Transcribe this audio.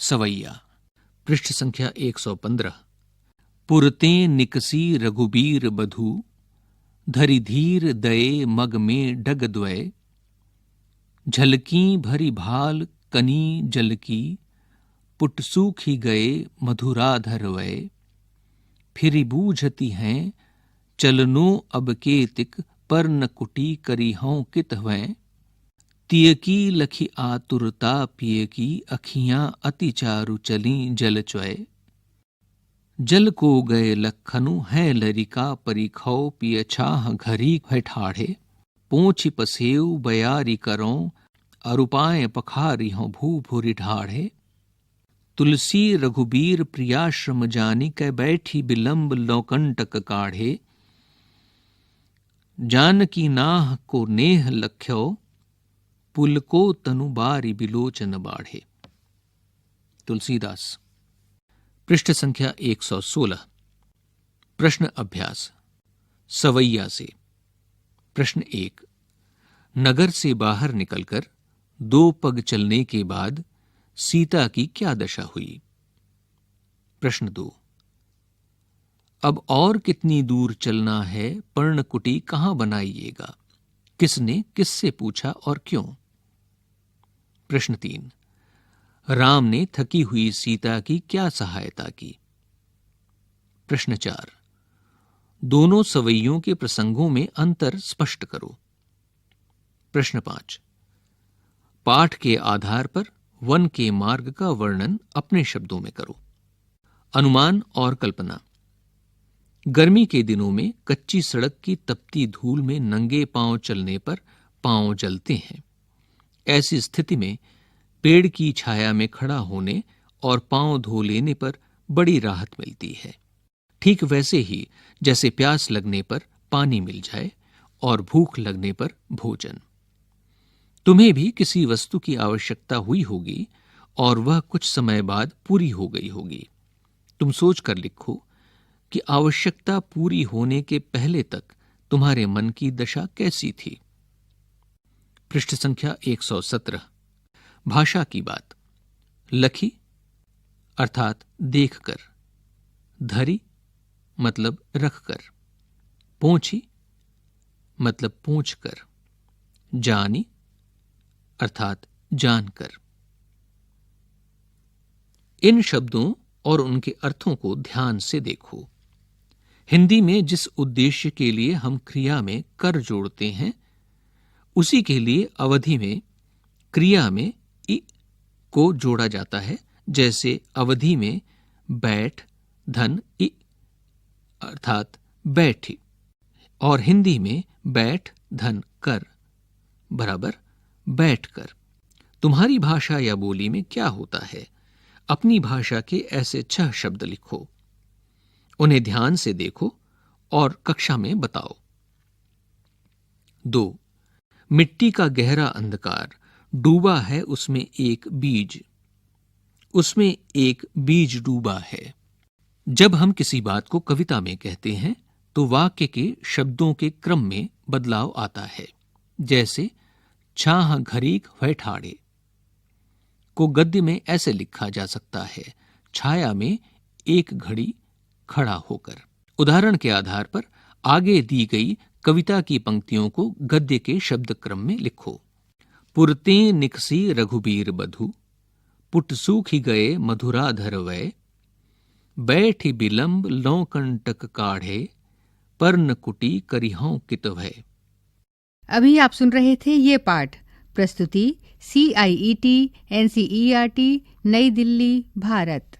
सवैया। पृष्ठ संख्या 115। पुरतें निकसी रघुबीर बधू, धरि धीर दये मग में डग द्वय, झलकी भरी भाल कनी जल की, पुट सूखी गए मधुराधर वय, फिर बूझती हैं चलनो अब केतिक, पर न कुटी करी हों कित हवें, तिय की लखी आतुरता पिय की, अखियां अति चारु चली जल च्वय, जल को गए लखनु हैं लरिका, परिखौ पिय छाह घरी है ठाढ़े, पोंछि पसेव बयारी करों, अरुपाएं पखारी हों भू भूरि ढाढ़े, तुलसी रघुबीर प्रियाश्रम जानी, कै बैठी बिलंब लोकंटक काढ़े, जानकी नाह को नेह लख्यो, पुल को तनु बारी बिलोचन बाढ़े। तुलसीदास। पृष्ठ संख्या 116। प्रश्न अभ्यास। सवैया से। प्रश्न 1। नगर से बाहर निकलकर 2 पग चलने के बाद सीता की क्या दशा हुई? प्रश्न 2। अब और कितनी दूर चलना है? पर्णकुटी कहां बनाइएगा? किसने किससे पूछा और क्यों? प्रश्न 3। राम ने थकी हुई सीता की क्या सहायता की? प्रश्न 4। दोनों सवैयों के प्रसंगों में अंतर स्पष्ट करो। प्रश्न 5। पाठ के आधार पर वन के मार्ग का वर्णन अपने शब्दों में करो। अनुमान और कल्पना। गर्मी के दिनों में कच्ची सड़क की तपती धूल में नंगे पांव चलने पर पांव जलते हैं। ऐसी स्थिति में पेड़ की छाया में खड़ा होने और पांव धो लेने पर बड़ी राहत मिलती है। ठीक वैसे ही जैसे प्यास लगने पर पानी मिल जाए और भूख लगने पर भोजन। तुम्हें भी किसी वस्तु की आवश्यकता हुई होगी और वह कुछ समय बाद पूरी हो गई होगी। तुम सोच कर लिखो कि आवश्यकता पूरी होने के पहले तक तुम्हारे मन की दशा कैसी थी। पृष्ठ संख्या 117। भाषा की बात। लखी अर्थात देखकर, धरी मतलब रखकर, पोंछी मतलब पोंछकर, जानी अर्थात जानकर। इन शब्दों और उनके अर्थों को ध्यान से देखो। हिंदी में जिस उद्देश्य के लिए हम क्रिया में कर जोड़ते हैं, उसी के लिए अवधि में क्रिया में इ को जोड़ा जाता है। जैसे अवधि में बैठ धन इ अर्थात बैठी, और हिंदी में बैठ धन कर बराबर बैठकर। तुम्हारी भाषा या बोली में क्या होता है? अपनी भाषा के ऐसे 6 शब्द लिखो, उन्हें ध्यान से देखो और कक्षा में बताओ। 2। मिट्टी का गहरा अंधकार, डूबा है उसमें एक बीज, उसमें एक बीज डूबा है। जब हम किसी बात को कविता में कहते हैं तो वाक्य के शब्दों के क्रम में बदलाव आता है। जैसे छाह घरीक है ठाड़े को गद्य में ऐसे लिखा जा सकता है, छाया में एक घड़ी खड़ा होकर। उदाहरण के आधार पर आगे दी गई कविता की पंक्तियों को गद्य के शब्द क्रम में लिखो। पुरतें निकसी रघुबीर बधू, पुट सूखी गए मधुराधर वय, बैठी बिलंब लौकंटक काढ़े, पर्ण कुटी करिहों कित भय। अभी आप सुन रहे थे ये पाठ। प्रस्तुति CIET NCERT नई दिल्ली, भारत।